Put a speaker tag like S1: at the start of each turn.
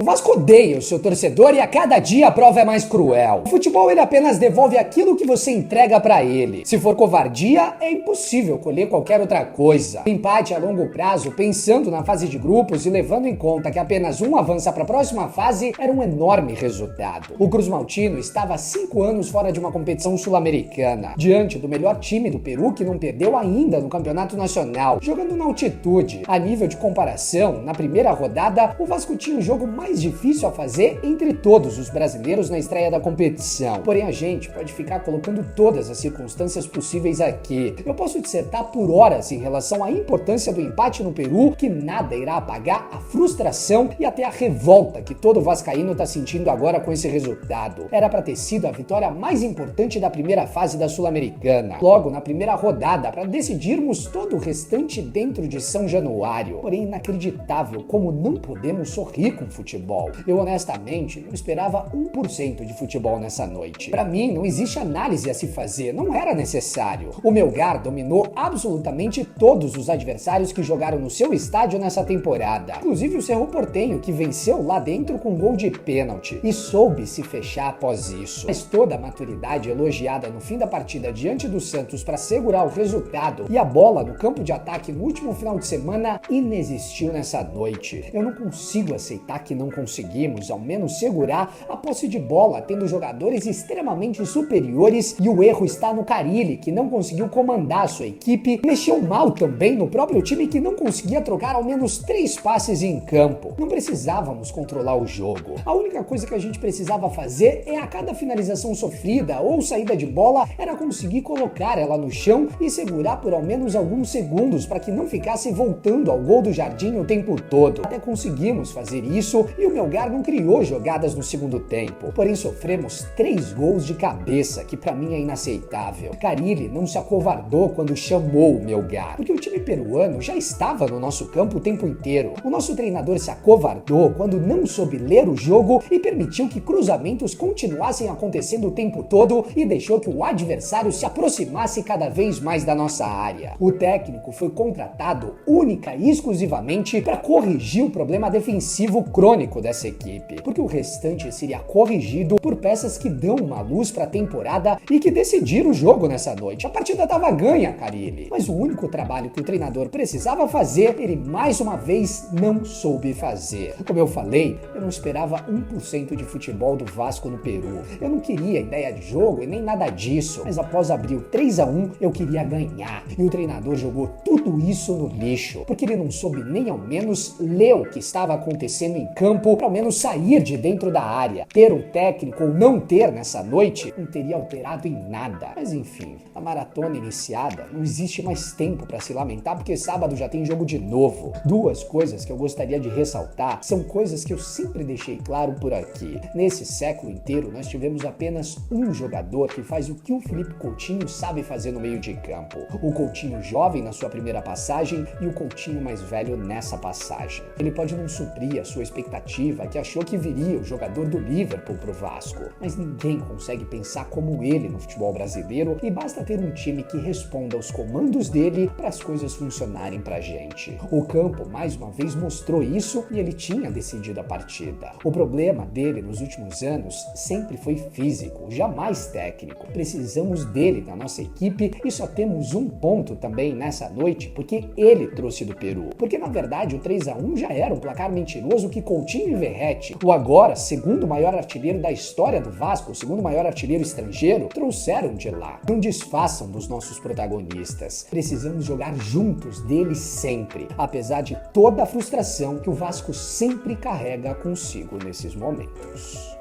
S1: O Vasco odeia o seu torcedor e a cada dia a prova é mais cruel. O futebol ele apenas devolve aquilo que você entrega pra ele. Se for covardia, é impossível colher qualquer outra coisa. O empate a longo prazo, pensando na fase de grupos e levando em conta que apenas um avança para a próxima fase, era um enorme resultado. O Cruz Maltino estava há 5 anos fora de uma competição sul-americana, diante do melhor time do Peru que não perdeu ainda no campeonato nacional, jogando na altitude. A nível de comparação, na primeira rodada, o Vasco tinha o jogo mais difícil a fazer entre todos os brasileiros na estreia da competição. Porém, a gente pode ficar colocando todas as circunstâncias possíveis aqui. Eu posso dissertar por horas em relação à importância do empate no Peru, que nada irá apagar a frustração e até a revolta que todo vascaíno está sentindo agora com esse resultado. Era para ter sido a vitória mais importante da primeira fase da Sul-Americana, logo na primeira rodada, para decidirmos todo o restante dentro de São Januário. Porém, inacreditável como não podemos sorrir com o futebol. Eu honestamente não esperava 1% de futebol nessa noite. Para mim, não existe análise a se fazer, não era necessário. O Melgar dominou absolutamente todos os adversários que jogaram no seu estádio nessa temporada, inclusive o Cerro Porteño, que venceu lá dentro com gol de pênalti e soube se fechar após isso. Mas toda a maturidade elogiada no fim da partida diante do Santos para segurar o resultado e a bola no campo de ataque no último final de semana inexistiu nessa noite. Eu não consigo aceitar que não conseguimos ao menos segurar a posse de bola, tendo jogadores extremamente superiores, e o erro está no Carille, que não conseguiu comandar a sua equipe, mexeu mal também no próprio time, que não conseguia trocar ao menos 3 passes em campo. Não precisávamos controlar o jogo. A única coisa que a gente precisava fazer é, a cada finalização sofrida ou saída de bola, era conseguir colocar ela no chão e segurar por ao menos alguns segundos para que não ficasse voltando ao gol do Jardim o tempo todo. Até conseguimos fazer isso e o Melgar não criou jogadas no segundo tempo. Porém, sofremos 3 gols de cabeça, que pra mim é inaceitável. Carille não se acovardou quando chamou o Melgar, porque o time peruano já estava no nosso campo o tempo inteiro. O nosso treinador se acovardou quando não soube ler o jogo e permitiu que cruzamentos continuassem acontecendo o tempo todo e deixou que o adversário se aproximasse cada vez mais da nossa área. O técnico foi contratado única e exclusivamente para corrigir o problema defensivo crônico dessa equipe, porque o restante seria corrigido por peças que dão uma luz para a temporada e que decidiram o jogo nessa noite. A partida estava ganha, Carille, mas o único trabalho que o treinador precisava fazer, ele mais uma vez não soube fazer. Como eu falei, eu não esperava 1% de futebol do Vasco no Peru. Eu não queria ideia de jogo e nem nada disso, mas após abrir o 3-1, eu queria ganhar. E o treinador jogou tudo isso no lixo, porque ele não soube nem ao menos ler o que estava acontecendo em campo, para ao menos sair de dentro da área. Ter um técnico ou não ter nessa noite não teria alterado em nada. Mas enfim, a maratona iniciada, não existe mais tempo para se lamentar, porque sábado já tem jogo de novo. 2 coisas que eu gostaria de ressaltar são coisas que eu sempre deixei claro por aqui. Nesse século inteiro, nós tivemos apenas um jogador que faz o que o Felipe Coutinho sabe fazer no meio de campo. O Coutinho jovem na sua primeira passagem e o Coutinho mais velho nessa passagem. Ele pode não suprir a sua expectativa, que achou que viria o jogador do Liverpool pro Vasco, mas ninguém consegue pensar como ele no futebol brasileiro e basta ter um time que responda aos comandos dele para as coisas funcionarem pra gente. O campo mais uma vez mostrou isso e ele tinha decidido a partida. O problema dele nos últimos anos sempre foi físico, jamais técnico. Precisamos dele na nossa equipe e só temos um ponto também nessa noite porque ele trouxe do Peru. Porque na verdade o 3-1 já era um placar mentiroso que Coutinho e Verratti, o agora segundo maior artilheiro da história do Vasco, o segundo maior artilheiro estrangeiro, trouxeram de lá. Não desfaçam dos nossos protagonistas. Precisamos jogar juntos deles sempre, apesar de toda a frustração que o Vasco sempre carrega consigo nesses momentos.